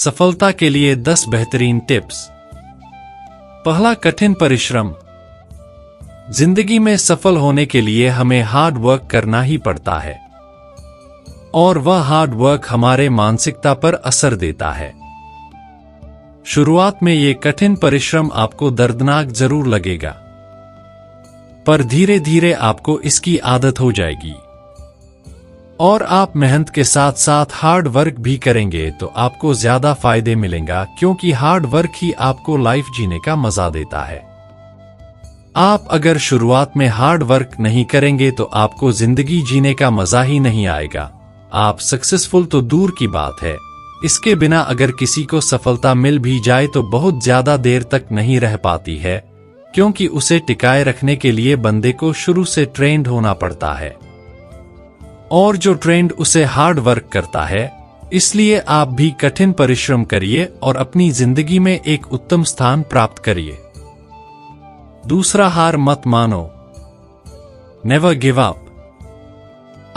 सफलता के लिए 10 बेहतरीन टिप्स। पहला, कठिन परिश्रम। जिंदगी में सफल होने के लिए हमें हार्ड वर्क करना ही पड़ता है और वह हार्ड वर्क हमारे मानसिकता पर असर देता है। शुरुआत में ये कठिन परिश्रम आपको दर्दनाक जरूर लगेगा, पर धीरे धीरे आपको इसकी आदत हो जाएगी और आप मेहनत के साथ साथ हार्ड वर्क भी करेंगे तो आपको ज्यादा फायदे मिलेंगे, क्योंकि हार्ड वर्क ही आपको लाइफ जीने का मजा देता है। आप अगर शुरुआत में हार्ड वर्क नहीं करेंगे तो आपको जिंदगी जीने का मजा ही नहीं आएगा। आप सक्सेसफुल तो दूर की बात है, इसके बिना अगर किसी को सफलता मिल भी जाए तो बहुत ज्यादा देर तक नहीं रह पाती है, क्योंकि उसे टिकाए रखने के लिए बंदे को शुरू से ट्रेंड होना पड़ता है और जो ट्रेंड उसे हार्ड वर्क करता है। इसलिए आप भी कठिन परिश्रम करिए और अपनी जिंदगी में एक उत्तम स्थान प्राप्त करिए। दूसरा, हार मत मानो। Never give up.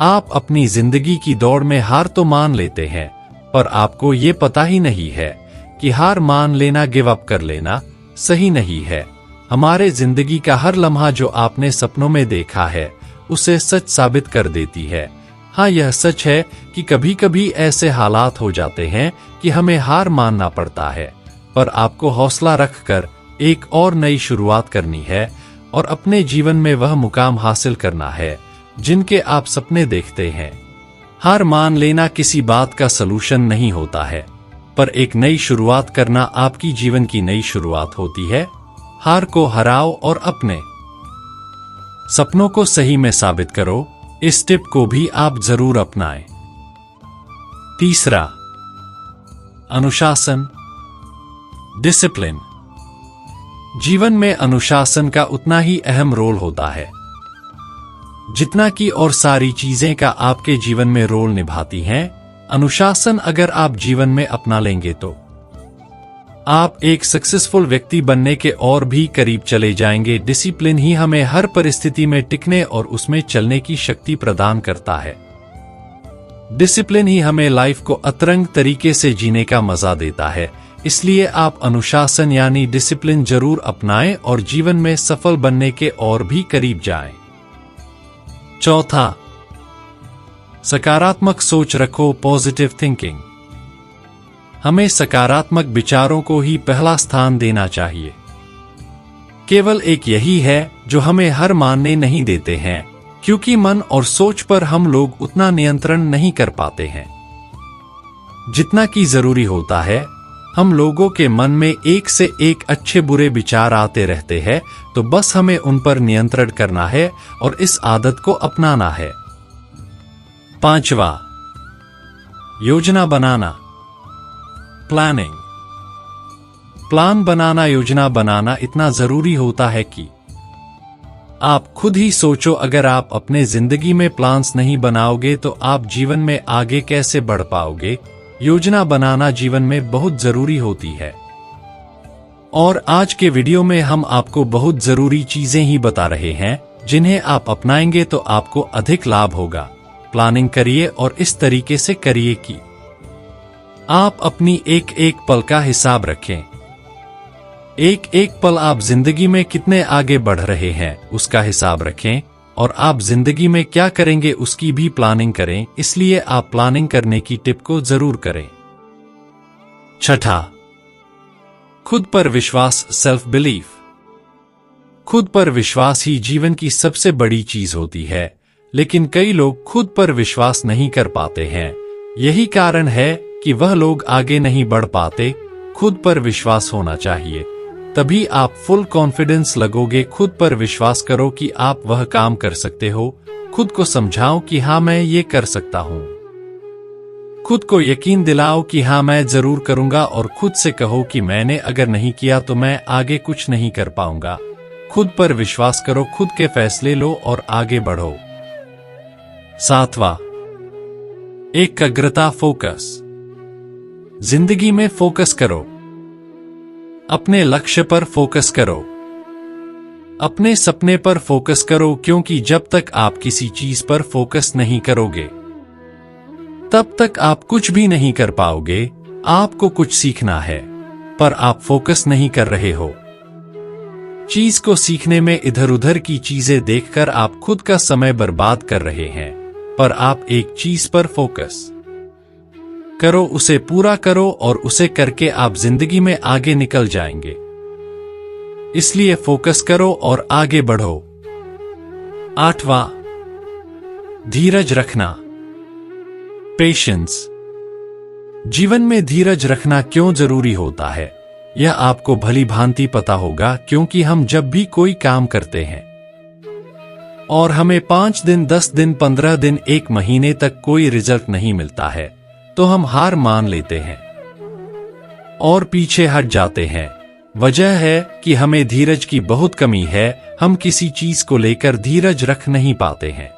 आप अपनी जिंदगी की दौड़ में हार तो मान लेते हैं, पर आपको ये पता ही नहीं है कि हार मान लेना, गिव अप कर लेना सही नहीं है। हमारे जिंदगी का हर लम्हा जो आपने सपनों में देखा है उसे सच साबित कर देती है। हाँ, यह सच है कि कभी कभी ऐसे हालात हो जाते हैं कि हमें हार मानना पड़ता है, पर आपको हौसला रखकर एक और नई शुरुआत करनी है और अपने जीवन में वह मुकाम हासिल करना है जिनके आप सपने देखते हैं। हार मान लेना किसी बात का सलूशन नहीं होता है, पर एक नई शुरुआत करना आपकी जीवन की नई शुरुआत होती है। हार को हराओ और अपने सपनों को सही में साबित करो। इस टिप को भी आप जरूर अपनाएं। तीसरा, अनुशासन, डिसिप्लिन। जीवन में अनुशासन का उतना ही अहम रोल होता है जितना कि और सारी चीजें का आपके जीवन में रोल निभाती हैं। अनुशासन अगर आप जीवन में अपना लेंगे तो आप एक सक्सेसफुल व्यक्ति बनने के और भी करीब चले जाएंगे। डिसिप्लिन ही हमें हर परिस्थिति में टिकने और उसमें चलने की शक्ति प्रदान करता है। डिसिप्लिन ही हमें लाइफ को अतरंग तरीके से जीने का मजा देता है। इसलिए आप अनुशासन यानी डिसिप्लिन जरूर अपनाएं और जीवन में सफल बनने के और भी करीब जाएं। चौथा, सकारात्मक सोच रखो, पॉजिटिव थिंकिंग। हमें सकारात्मक विचारों को ही पहला स्थान देना चाहिए। केवल एक यही है जो हमें हार मानने नहीं देते हैं, क्योंकि मन और सोच पर हम लोग उतना नियंत्रण नहीं कर पाते हैं जितना कि जरूरी होता है। हम लोगों के मन में एक से एक अच्छे बुरे विचार आते रहते हैं, तो बस हमें उन पर नियंत्रण करना है और इस आदत को अपनाना है। पांचवा, योजना बनाना, प्लानिंग। प्लान बनाना, योजना बनाना इतना जरूरी होता है कि आप खुद ही सोचो, अगर आप अपने जिंदगी में प्लान्स नहीं बनाओगे तो आप जीवन में आगे कैसे बढ़ पाओगे। योजना बनाना जीवन में बहुत जरूरी होती है और आज के वीडियो में हम आपको बहुत जरूरी चीजें ही बता रहे हैं जिन्हें आप अपनाएंगे तो आपको अधिक लाभ होगा। प्लानिंग करिए और इस तरीके से करिए कि आप अपनी एक एक पल का हिसाब रखें। एक एक पल आप जिंदगी में कितने आगे बढ़ रहे हैं उसका हिसाब रखें और आप जिंदगी में क्या करेंगे उसकी भी प्लानिंग करें। इसलिए आप प्लानिंग करने की टिप को जरूर करें। छठा, खुद पर विश्वास, सेल्फ बिलीफ। खुद पर विश्वास ही जीवन की सबसे बड़ी चीज होती है, लेकिन कई लोग खुद पर विश्वास नहीं कर पाते हैं। यही कारण है कि वह लोग आगे नहीं बढ़ पाते। खुद पर विश्वास होना चाहिए, तभी आप फुल कॉन्फिडेंस लगोगे। खुद पर विश्वास करो कि आप वह काम कर सकते हो। खुद को समझाओ कि हाँ, मैं ये कर सकता हूँ। खुद को यकीन दिलाओ कि हाँ, मैं जरूर करूंगा और खुद से कहो कि मैंने अगर नहीं किया तो मैं आगे कुछ नहीं कर पाऊंगा। खुद पर विश्वास करो, खुद के फैसले लो और आगे बढ़ो। सातवां, एकाग्रता, फोकस। जिंदगी में फोकस करो, अपने लक्ष्य पर फोकस करो, अपने सपने पर फोकस करो, क्योंकि जब तक आप किसी चीज पर फोकस नहीं करोगे तब तक आप कुछ भी नहीं कर पाओगे। आपको कुछ सीखना है, पर आप फोकस नहीं कर रहे हो। चीज को सीखने में इधर उधर की चीजें देखकर आप खुद का समय बर्बाद कर रहे हैं, पर आप एक चीज पर फोकस करो, उसे पूरा करो और उसे करके आप जिंदगी में आगे निकल जाएंगे। इसलिए फोकस करो और आगे बढ़ो। 8वां, धीरज रखना, पेशेंस। जीवन में धीरज रखना क्यों जरूरी होता है, यह आपको भली भांति पता होगा, क्योंकि हम जब भी कोई काम करते हैं और हमें 5 दिन, 10 दिन, 15 दिन, 1 महीने तक कोई रिजल्ट नहीं मिलता है, तो हम हार मान लेते हैं और पीछे हट जाते हैं। वजह है कि हमें धीरज की बहुत कमी है। हम किसी चीज को लेकर धीरज रख नहीं पाते हैं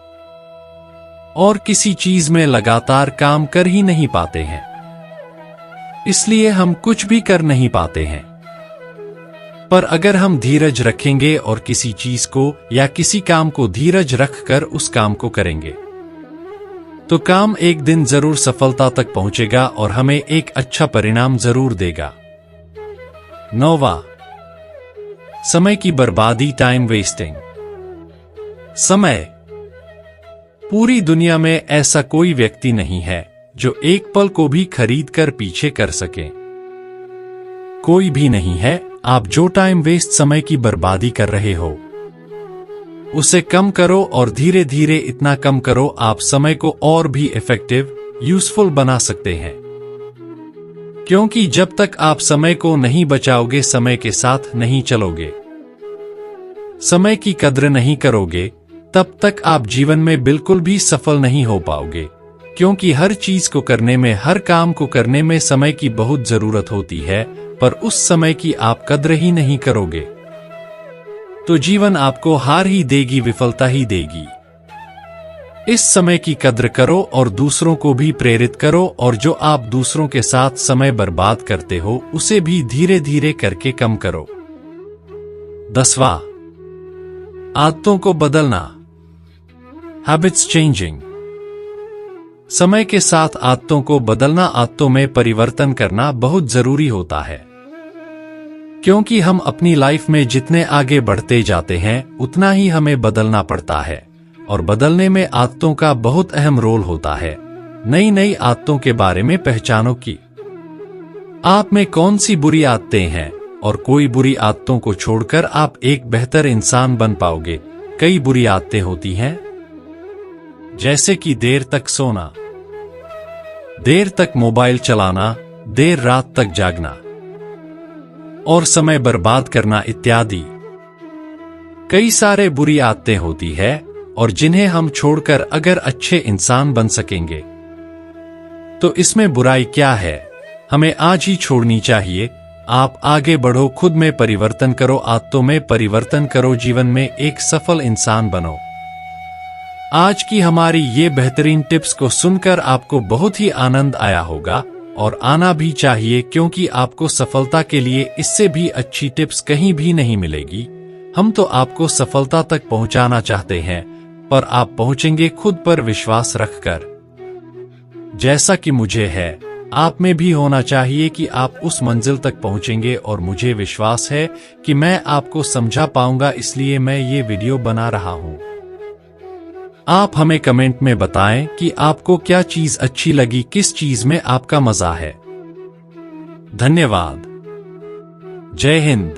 और किसी चीज में लगातार काम कर ही नहीं पाते हैं, इसलिए हम कुछ भी कर नहीं पाते हैं। पर अगर हम धीरज रखेंगे और किसी चीज को या किसी काम को धीरज रखकर उस काम को करेंगे, तो काम एक दिन जरूर सफलता तक पहुंचेगा और हमें एक अच्छा परिणाम जरूर देगा। 9वां, समय की बर्बादी, टाइम वेस्टिंग। समय। पूरी दुनिया में ऐसा कोई व्यक्ति नहीं है जो एक पल को भी खरीद कर पीछे कर सके। कोई भी नहीं है। आप जो टाइम वेस्ट, समय की बर्बादी कर रहे हो, उसे कम करो और धीरे धीरे इतना कम करो आप समय को और भी इफेक्टिव, यूजफुल बना सकते हैं। क्योंकि जब तक आप समय को नहीं बचाओगे, समय के साथ नहीं चलोगे, समय की कद्र नहीं करोगे, तब तक आप जीवन में बिल्कुल भी सफल नहीं हो पाओगे। क्योंकि हर चीज को करने में, हर काम को करने में समय की बहुत जरूरत होती है, पर उस समय की आप कद्र ही नहीं करोगे तो जीवन आपको हार ही देगी, विफलता ही देगी। इस समय की कद्र करो और दूसरों को भी प्रेरित करो, और जो आप दूसरों के साथ समय बर्बाद करते हो उसे भी धीरे धीरे करके कम करो। 10वां, आदतों को बदलना, हैबिट्स चेंजिंग। समय के साथ आदतों को बदलना, आदतों में परिवर्तन करना बहुत जरूरी होता है। क्योंकि हम अपनी लाइफ में जितने आगे बढ़ते जाते हैं उतना ही हमें बदलना पड़ता है, और बदलने में आदतों का बहुत अहम रोल होता है। नई नई आदतों के बारे में पहचानो कि आप में कौन सी बुरी आदतें हैं, और कोई बुरी आदतों को छोड़कर आप एक बेहतर इंसान बन पाओगे। कई बुरी आदतें होती हैं, जैसे कि देर तक सोना, देर तक मोबाइल चलाना, देर रात तक जागना और समय बर्बाद करना इत्यादि। कई सारे बुरी आदतें होती है, और जिन्हें हम छोड़कर अगर अच्छे इंसान बन सकेंगे तो इसमें बुराई क्या है। हमें आज ही छोड़नी चाहिए। आप आगे बढ़ो, खुद में परिवर्तन करो, आदतों में परिवर्तन करो, जीवन में एक सफल इंसान बनो। आज की हमारी ये बेहतरीन टिप्स को सुनकर आपको बहुत ही आनंद आया होगा, और आना भी चाहिए, क्योंकि आपको सफलता के लिए इससे भी अच्छी टिप्स कहीं भी नहीं मिलेगी। हम तो आपको सफलता तक पहुंचाना चाहते हैं, पर आप पहुंचेंगे खुद पर विश्वास रखकर। जैसा कि मुझे है, आप में भी होना चाहिए कि आप उस मंजिल तक पहुंचेंगे, और मुझे विश्वास है कि मैं आपको समझा पाऊंगा, इसलिए मैं ये वीडियो बना रहा हूं। आप हमें कमेंट में बताएं कि आपको क्या चीज अच्छी लगी, किस चीज में आपका मजा है। धन्यवाद। जय हिंद।